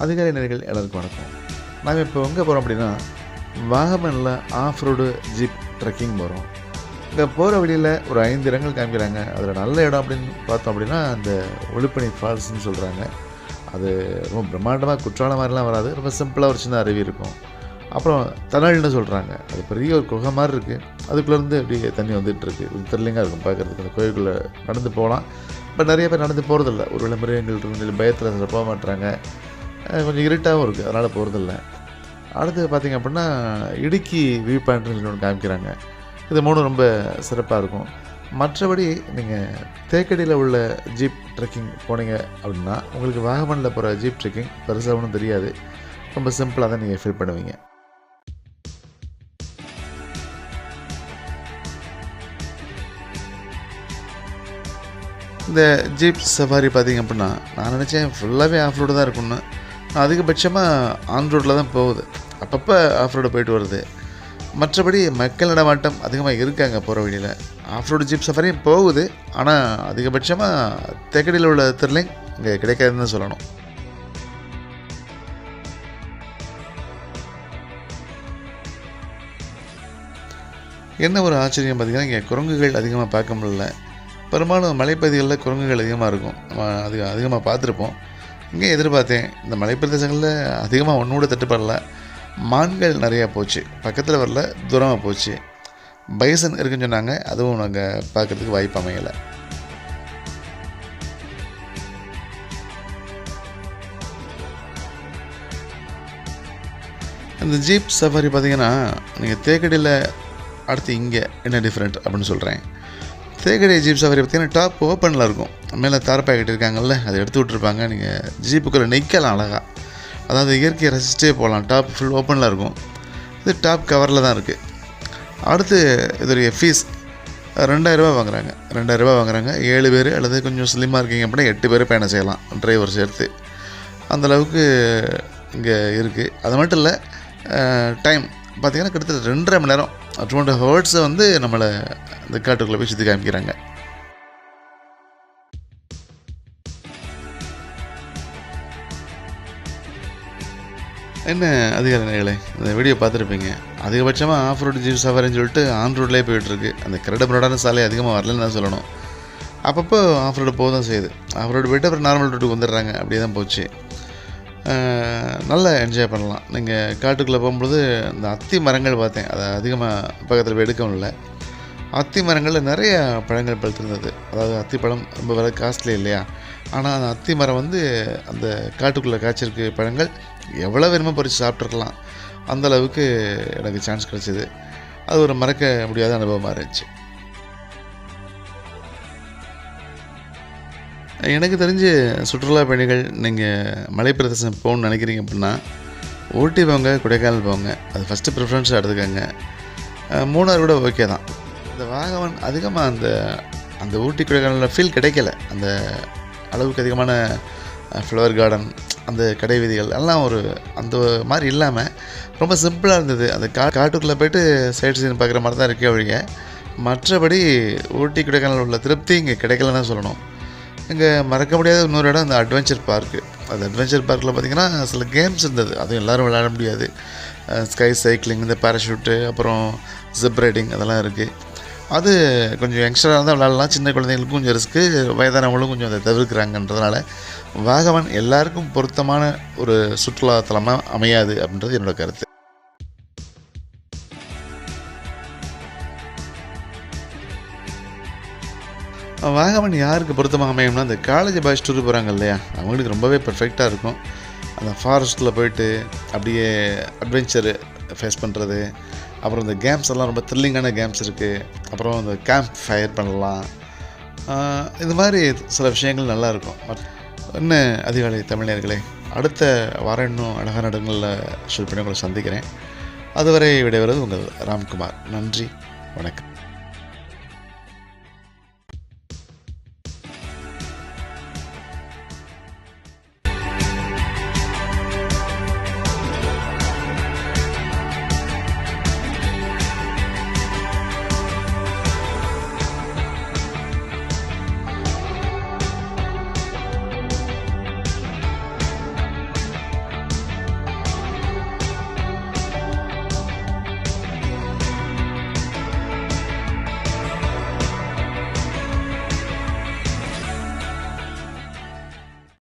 அதிகாலை நேயர்கள் எல்லாருக்கும் வணக்கம். நாங்கள் இப்போ எங்கே போகிறோம் அப்படின்னா, வாகமனில் ஆஃப் ரோடு ஜீப் ட்ரெக்கிங் போகிறோம். இங்கே போகிற வழியில் ஒரு 5 இடங்கள் காமிக்கிறாங்க. அதில் நல்ல இடம் அப்படின்னு பார்த்தோம் அப்படின்னா, அந்த ஒளிப்பனி ஃபால்ஸ்ன்னு சொல்கிறாங்க. அது ரொம்ப பிரம்மாண்டமாக குற்றாலம் மாதிரிலாம் வராது, ரொம்ப சிம்பிளாக ஒரு சின்ன அருவி இருக்கும். அப்புறம் தணல்னு சொல்கிறாங்க, அது பெரிய ஒரு குகை மாதிரி இருக்குது. அதுக்குள்ளேருந்து அப்படியே தண்ணி வந்துகிட்ருக்கு. த்ரில்லிங்காக இருக்கும் பார்க்குறதுக்கு. அந்த கோயிலுக்குள்ளே நடந்து போகலாம். பட் நிறைய பேர் நடந்து போகிறதில்ல. ஒருவேளை மிருகங்கள் இருந்து பயத்தில் போக மாட்டுறாங்க. கொஞ்சம் இருட்டாகவும் இருக்குது, அதனால் போகிறதில்ல. அடுத்து பார்த்திங்க அப்படின்னா, இடுக்கி வியூ பாயிண்ட்னு சொல்லி ஒன்று காமிக்கிறாங்க. இது 3 ரொம்ப சிறப்பாக இருக்கும். மற்றபடி நீங்கள் தேக்கடியில் உள்ள ஜீப் ட்ரெக்கிங் போனீங்க அப்படின்னா, உங்களுக்கு வாகமனில் போகிற ஜீப் ட்ரெக்கிங் பெருசாக ஒன்றும் தெரியாது. ரொம்ப சிம்பிளாக தான் நீங்கள் ஃபீல் பண்ணுவீங்க. இந்த ஜீப் சஃபாரி பார்த்திங்க அப்படின்னா, நான் நினச்சேன் ஃபுல்லாகவே ஆஃப் ரோடு தான் இருக்குன்னு. அதிகபட்சமாக ஆன் ரோட்டில் தான் போகுது. அப்பப்போ ஆஃப் ரோடு போயிட்டு வருது. மற்றபடி மக்கள் நடமாட்டம் அதிகமாக இருக்காங்க போகிற வழியில். ஆஃப் ரோடு ஜீப் சஃபாரியும் போகுது. ஆனால் அதிகபட்சமாக தேக்கடியில் உள்ள த்ரில்லிங் இங்கே கிடைக்காதுன்னு தான் சொல்லணும். என்ன ஒரு ஆச்சரியம் பார்த்திங்கன்னா, இங்கே குரங்குகள் அதிகமாக பார்க்க முடியல. பெரும்பாலும் மலைப்பகுதிகளில் குரங்குகள் அதிகமாக இருக்கும். நம்ம அதிகமாக பார்த்துருப்போம். இங்கே எதிர்பார்த்தேன், இந்த மலைப்பிரதேசங்களில் அதிகமாக ஒன்றோட தட்டுப்படல. மான்கள் நிறையா போச்சு, பக்கத்தில் வரல, தூரமாக போச்சு. பைசன் இருக்குன்னு சொன்னாங்க, அதுவும் நாங்கள் பார்க்குறதுக்கு வாய்ப்பு அமையலை. இந்த ஜீப் சஃபாரி பார்த்திங்கன்னா, நீங்கள் தேக்கடியில் அடுத்து இங்கே என்ன டிஃப்ரெண்ட் அப்படின்னு சொல்கிறேன். தேக்கடி ஜீப் சஃபாரி பார்த்திங்கன்னா டாப் ஓப்பனில் இருக்கும். மேலே தார் பாக்கெட் இருக்காங்கல்ல, அதை எடுத்து விட்ருப்பாங்க. நீங்கள் ஜீப்புக்குள்ளே நிற்கலாம் அழகாக. அதாவது இயற்கையை ரசிச்சிட்டே போகலாம். டாப் ஃபுல் ஓப்பனில் இருக்கும். இது டாப் கவரில் தான் இருக்குது. அடுத்து இதோடைய ஃபீஸ் 2000 வாங்குறாங்க. 2000 வாங்குறாங்க. 7 பேர் அல்லது கொஞ்சம் ஸ்லிம்மாக இருக்கீங்க அப்படின்னா 8 பேர் பயணம் செய்யலாம், டிரைவர் சேர்த்து. அந்தளவுக்கு இங்கே இருக்குது. அது மட்டும் இல்லை, டைம் பார்த்திங்கன்னா கிட்டத்தட்ட 2.5 மணி நேரம் 200 ஹவர்ஸை வந்து நம்மளை இந்த காட்டுக்குள்ளே போய் சுற்றி காமிக்கிறாங்க. என்ன அதிகாலை நேயர்களே, இந்த வீடியோ பார்த்துருப்பீங்க. அதிகபட்சமாக ஆஃப் ரோடு ஜீப் சஃபாரின்னு சொல்லிட்டு ஆன் ரோட்லேயே போயிட்டுருக்கு. அந்த கரடுமுரடான சாலை அதிகமாக வரலன்னு தான் சொல்லணும். அப்பப்போ ஆஃப் ரோடு போக தான் செய்யுது. ஆஃப் ரோடு போய்ட்டு அப்புறம் நார்மல் ரோட்டுக்கு வந்துடுறாங்க. அப்படியே தான் போச்சு. நல்லா என்ஜாய் பண்ணலாம். நீங்கள் காட்டுக்குள்ளே போகும்பொழுது இந்த அத்தி மரங்கள் பார்த்தேன். அதை அதிகமாக பக்கத்தில் போய் எடுக்கவும் இல்லை. அத்தி மரங்களில் நிறைய பழங்கள் பழுத்திருந்தது. அதாவது அத்தி பழம் ரொம்ப விலை காஸ்ட்லி இல்லையா? ஆனால் அந்த அத்தி மரம் வந்து அந்த காட்டுக்குள்ளே காய்ச்சிருக்கு பழங்கள் எவ்வளோ வேணுமோ பறித்து சாப்பிட்ருக்கலாம். அந்தளவுக்கு எனக்கு சான்ஸ் கிடச்சிது. அது ஒரு மறக்க முடியாத அனுபவமாக இருந்துச்சு. எனக்கு தெரிஞ்சு சுற்றுலா பயணிகள் நீங்கள் மலைப்பிரதேசம் போகணுன்னு நினைக்கிறீங்க அப்படின்னா, ஊட்டி போங்க, கொடைக்கானல் போங்க. அது ஃபஸ்ட்டு ப்ரிஃபரன்ஸாக எடுத்துக்கோங்க. மூணார் கூட ஓகே தான். இந்த வாகமன் அதிகமாக அந்த ஊட்டி கொடைக்கானலில் ஃபீல் கிடைக்கல. அந்த அளவுக்கு அதிகமான ஃப்ளவர் கார்டன், அந்த கடை வீதிகள் எல்லாம் ஒரு அந்த மாதிரி இல்லாமல் ரொம்ப சிம்பிளாக இருந்தது. அந்த காட்டுக்குள்ளே போய்ட்டு சைட் சீன் பார்க்குற மாதிரி தான் இருக்கே ஒழிய, மற்றபடி ஊட்டி கொடைக்கானல் உள்ள திருப்தி இங்கே கிடைக்கலன்னு தான் சொல்லணும். இங்கே மறக்க முடியாத இன்னொரு இடம் அந்த அட்வென்ச்சர் பார்க்கு. அந்த அட்வென்ச்சர் பார்க்கில் பார்த்திங்கன்னா சில கேம்ஸ் இருந்தது. அதுவும் எல்லோரும் விளையாட முடியாது. ஸ்கை சைக்கிளிங், இந்த பேராஷூட்டு, அப்புறம் ஜிப் ரைடிங் அதெல்லாம் இருக்குது. அது கொஞ்சம் யங்ஸ்டராக இருந்தால் விளையாடலாம். சின்ன குழந்தைங்களுக்கும் கொஞ்சம் ரிஸ்க்கு, வயதானவங்களும் கொஞ்சம் அதை தவிர்க்கிறாங்கன்றதுனால வாகமன் எல்லாருக்கும் பொருத்தமான ஒரு சுற்றுலாத்தலமாக அமையாது அப்படின்றது என்னோடய கருத்து. வாகமன் யாருக்கு பொருத்தமாக அமையும்னா, அந்த காலேஜ் பாய்ஸ் டூர் போகிறாங்க இல்லையா, அவங்களுக்கு ரொம்பவே பெர்ஃபெக்டாக இருக்கும். அந்த ஃபாரஸ்ட்டில் போயிட்டு அப்படியே அட்வென்ச்சரு ஃபேஸ் பண்ணுறது, அப்புறம் இந்த கேம்ஸ் எல்லாம் ரொம்ப த்ரில்லிங்கான கேம்ஸ் இருக்குது. அப்புறம் இந்த கேம்ப் ஃபயர் பண்ணலாம். இது மாதிரி சில விஷயங்கள் நல்லாயிருக்கும். என்ன அதிகாலை தமிழர்களே, அடுத்த வாரம் இன்னும் அழகான இடங்களில் ஷூட் பண்ணி உங்களை சந்திக்கிறேன். அதுவரை விடைபெறுவது உங்கள் ராம்குமார். நன்றி, வணக்கம்.